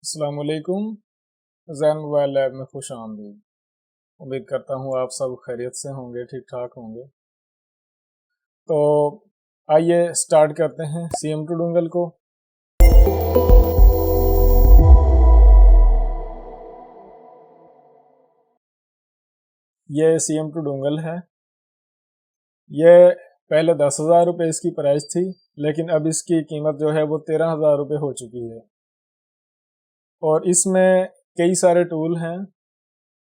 السلام علیکم۔ زین mobile lab میں خوش آمدید۔ امید کرتا ہوں آپ سب خیریت سے ہوں گے، ٹھیک ٹھاک ہوں گے۔ تو آئیے سٹارٹ کرتے ہیں CM2 ڈونگل کو۔ یہ CM2 ڈونگل ہے۔ یہ پہلے 10,000 روپے اس کی پرائس تھی، لیکن اب اس کی قیمت جو ہے وہ 13,000 روپے ہو چکی ہے۔ اور اس میں کئی سارے ٹول ہیں،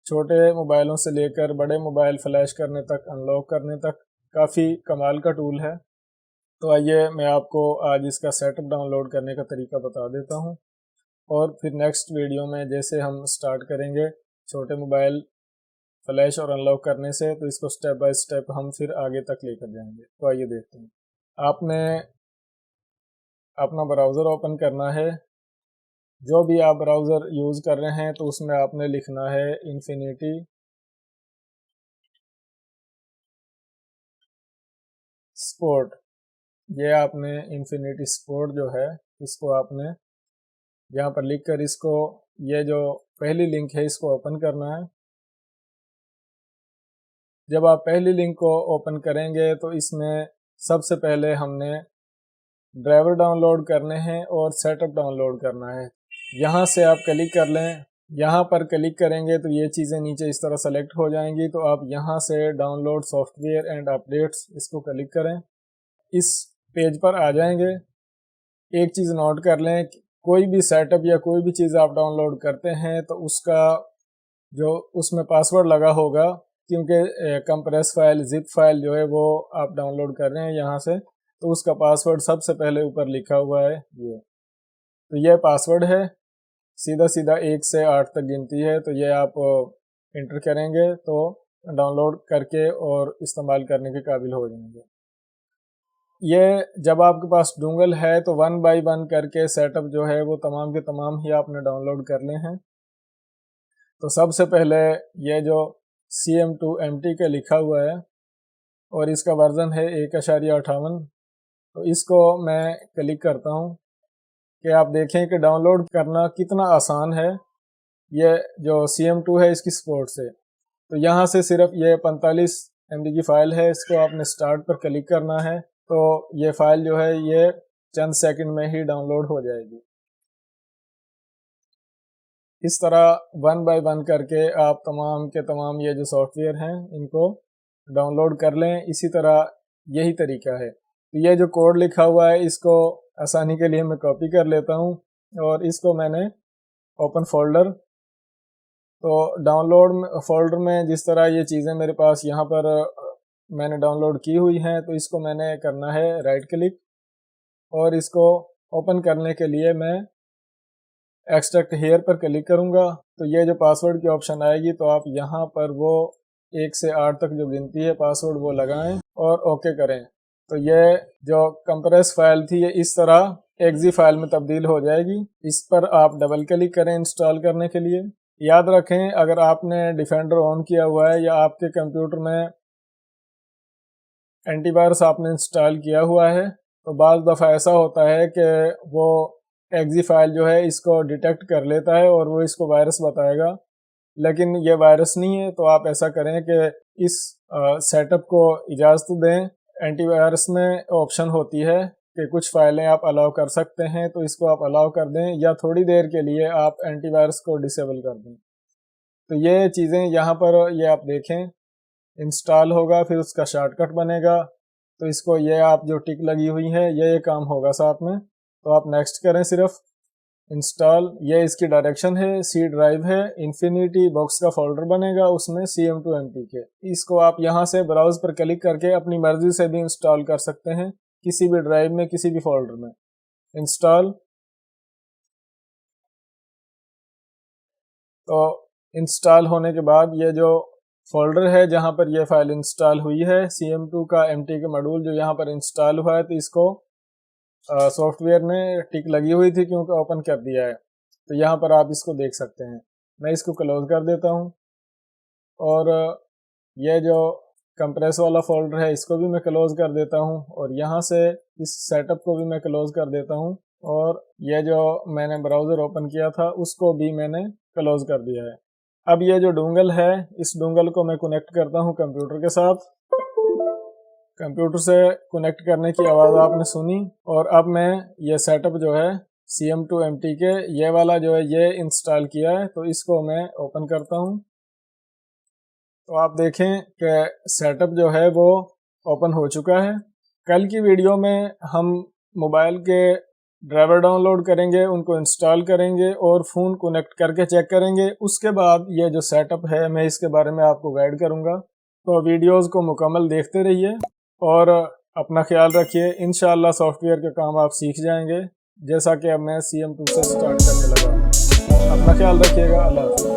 چھوٹے موبائلوں سے لے کر بڑے موبائل فلیش کرنے تک، ان لاک کرنے تک، کافی کمال کا ٹول ہے۔ تو آئیے میں آپ کو آج اس کا سیٹ اپ ڈاؤن لوڈ کرنے کا طریقہ بتا دیتا ہوں، اور پھر نیکسٹ ویڈیو میں جیسے ہم سٹارٹ کریں گے چھوٹے موبائل فلیش اور ان لاک کرنے سے، تو اس کو سٹیپ بائی سٹیپ ہم پھر آگے تک لے کر جائیں گے۔ تو آئیے دیکھتے ہیں۔ آپ نے اپنا براؤزر اوپن کرنا ہے، جو بھی آپ براؤزر یوز کر رہے ہیں تو اس میں آپ نے لکھنا ہے انفینیٹی سپورٹ۔ یہ آپ نے انفینیٹی سپورٹ جو ہے اس کو آپ نے یہاں پر لکھ کر اس کو، یہ جو پہلی لنک ہے اس کو اوپن کرنا ہے۔ جب آپ پہلی لنک کو اوپن کریں گے تو اس میں سب سے پہلے ہم نے ڈرائیور ڈاؤن لوڈ کرنے ہیں اور سیٹ اپ ڈاؤن لوڈ کرنا ہے۔ یہاں سے آپ کلک کر لیں، یہاں پر کلک کریں گے تو یہ چیزیں نیچے اس طرح سلیکٹ ہو جائیں گی، تو آپ یہاں سے download software and updates اس کو کلک کریں۔ اس پیج پر آ جائیں گے۔ ایک چیز نوٹ کر لیں، کوئی بھی سیٹ اپ یا کوئی بھی چیز آپ ڈاؤن لوڈ کرتے ہیں تو اس کا جو اس میں پاسورڈ لگا ہوگا، کیونکہ کمپریس فائل، زپ فائل جو ہے وہ آپ ڈاؤن لوڈ کر رہے ہیں یہاں سے، تو اس کا پاسورڈ سب سے پہلے اوپر لکھا ہوا ہے یہ، تو یہ پاسورڈ ہے۔ سیدھا سیدھا 1 سے 8 تک گنتی ہے، تو یہ آپ انٹر کریں گے تو ڈاؤن لوڈ کر کے اور استعمال کرنے کے قابل ہو جائیں گے۔ یہ جب آپ کے پاس ڈونگل ہے تو 1 بائی 1 کر کے سیٹ اپ جو ہے وہ تمام کے تمام ہی آپ نے ڈاؤن لوڈ کرنے ہیں۔ تو سب سے پہلے یہ جو CM2MT کا لکھا ہوا ہے اور اس کا ورژن ہے 1.58، تو اس کو میں کلک کرتا ہوں کہ آپ دیکھیں کہ ڈاؤن لوڈ کرنا کتنا آسان ہے یہ جو CM2 ہے اس کی سپورٹ سے۔ تو یہاں سے صرف یہ 45 MB کی فائل ہے، اس کو آپ نے سٹارٹ پر کلک کرنا ہے، تو یہ فائل جو ہے یہ چند سیکنڈ میں ہی ڈاؤن لوڈ ہو جائے گی۔ اس طرح 1 بائی 1 کر کے آپ تمام کے تمام یہ جو سافٹ ویئر ہیں ان کو ڈاؤن لوڈ کر لیں۔ اسی طرح یہی طریقہ ہے۔ یہ جو کوڈ لکھا ہوا ہے اس کو آسانی کے لیے میں کاپی کر لیتا ہوں، اور اس کو میں نے اوپن فولڈر، تو ڈاؤن لوڈ فولڈر میں جس طرح یہ چیزیں میرے پاس یہاں پر میں نے ڈاؤن لوڈ کی ہوئی ہیں، تو اس کو میں نے کرنا ہے رائٹ کلک، اور اس کو اوپن کرنے کے لیے میں ایکسٹریکٹ ہیئر پر کلک کروں گا، تو یہ جو پاسورڈ کی آپشن آئے گی تو آپ یہاں پر وہ 1 سے 8 تک جو گنتی ہے پاسورڈ وہ لگائیں اور اوکے کریں۔ تو یہ جو کمپریس فائل تھی یہ اس طرح ایکزی فائل میں تبدیل ہو جائے گی۔ اس پر آپ ڈبل کلک کریں انسٹال کرنے کے لیے۔ یاد رکھیں اگر آپ نے ڈیفینڈر آن کیا ہوا ہے یا آپ کے کمپیوٹر میں اینٹی وائرس آپ نے انسٹال کیا ہوا ہے، تو بعض دفعہ ایسا ہوتا ہے کہ وہ ایکزی فائل جو ہے اس کو ڈیٹیکٹ کر لیتا ہے اور وہ اس کو وائرس بتائے گا، لیکن یہ وائرس نہیں ہے۔ تو آپ ایسا کریں کہ اس سیٹ اپ کو اجازت دیں۔ اینٹی وائرس میں آپشن ہوتی ہے کہ کچھ فائلیں آپ الاؤ کر سکتے ہیں، تو اس کو آپ الاؤ کر دیں، یا تھوڑی دیر کے لیے آپ اینٹی وائرس کو ڈسیبل کر دیں۔ تو یہ چیزیں یہاں پر یہ آپ دیکھیں انسٹال ہوگا، پھر اس کا شارٹ کٹ بنے گا، تو اس کو یہ آپ جو ٹک لگی ہوئی ہے یہ کام ہوگا ساتھ میں، تو آپ نیکسٹ کریں صرف انسٹال۔ یہ اس کی ڈائریکشن ہے، سی ڈرائیو ہے، انفینیٹی باکس کا فولڈر بنے گا اس میں CM2MT کے۔ اس کو آپ یہاں سے براؤز پر کلک کر کے اپنی مرضی سے بھی انسٹال کر سکتے ہیں، کسی بھی ڈرائیو میں، کسی بھی فولڈر میں۔ انسٹال، تو انسٹال ہونے کے بعد یہ جو فولڈر ہے جہاں پر یہ فائل انسٹال ہوئی ہے CM2 کا MT کا ماڈول جو یہاں پر انسٹال ہوا ہے، تو اس کو سافٹ ویئر نے ٹک لگی ہوئی تھی کیونکہ اوپن کر دیا ہے، تو یہاں پر آپ اس کو دیکھ سکتے ہیں۔ میں اس کو کلوز کر دیتا ہوں، اور یہ جو کمپریس والا فولڈر ہے اس کو بھی میں کلوز کر دیتا ہوں، اور یہاں سے اس سیٹ اپ کو بھی میں کلوز کر دیتا ہوں۔ اور یہ جو میں نے براؤزر اوپن کیا تھا اس کو بھی میں نے کلوز کر دیا ہے۔ اب یہ جو ڈونگل ہے اس ڈونگل کو میں کنیکٹ کرتا ہوں کمپیوٹر کے ساتھ۔ کمپیوٹر سے کنیکٹ کرنے کی آواز آپ نے سنی، اور اب میں یہ سیٹ اپ جو ہے CM2MT کے یہ والا جو ہے یہ انسٹال کیا ہے، تو اس کو میں اوپن کرتا ہوں۔ تو آپ دیکھیں کہ سیٹ اپ جو ہے وہ اوپن ہو چکا ہے۔ کل کی ویڈیو میں ہم موبائل کے ڈرائیور ڈاؤن لوڈ کریں گے، ان کو انسٹال کریں گے اور فون کنیکٹ کر کے چیک کریں گے۔ اس کے بعد یہ جو سیٹ اپ ہے میں اس کے بارے میں آپ کو گائیڈ کروں گا، تو ویڈیوز کو مکمل دیکھتے رہیے اور اپنا خیال رکھیے۔ انشاءاللہ سافٹ ویئر کا کام آپ سیکھ جائیں گے، جیسا کہ اب میں CM2 سے سٹارٹ کرنے لگا ہوں۔ اپنا خیال رکھیے گا، اللہ حافظ۔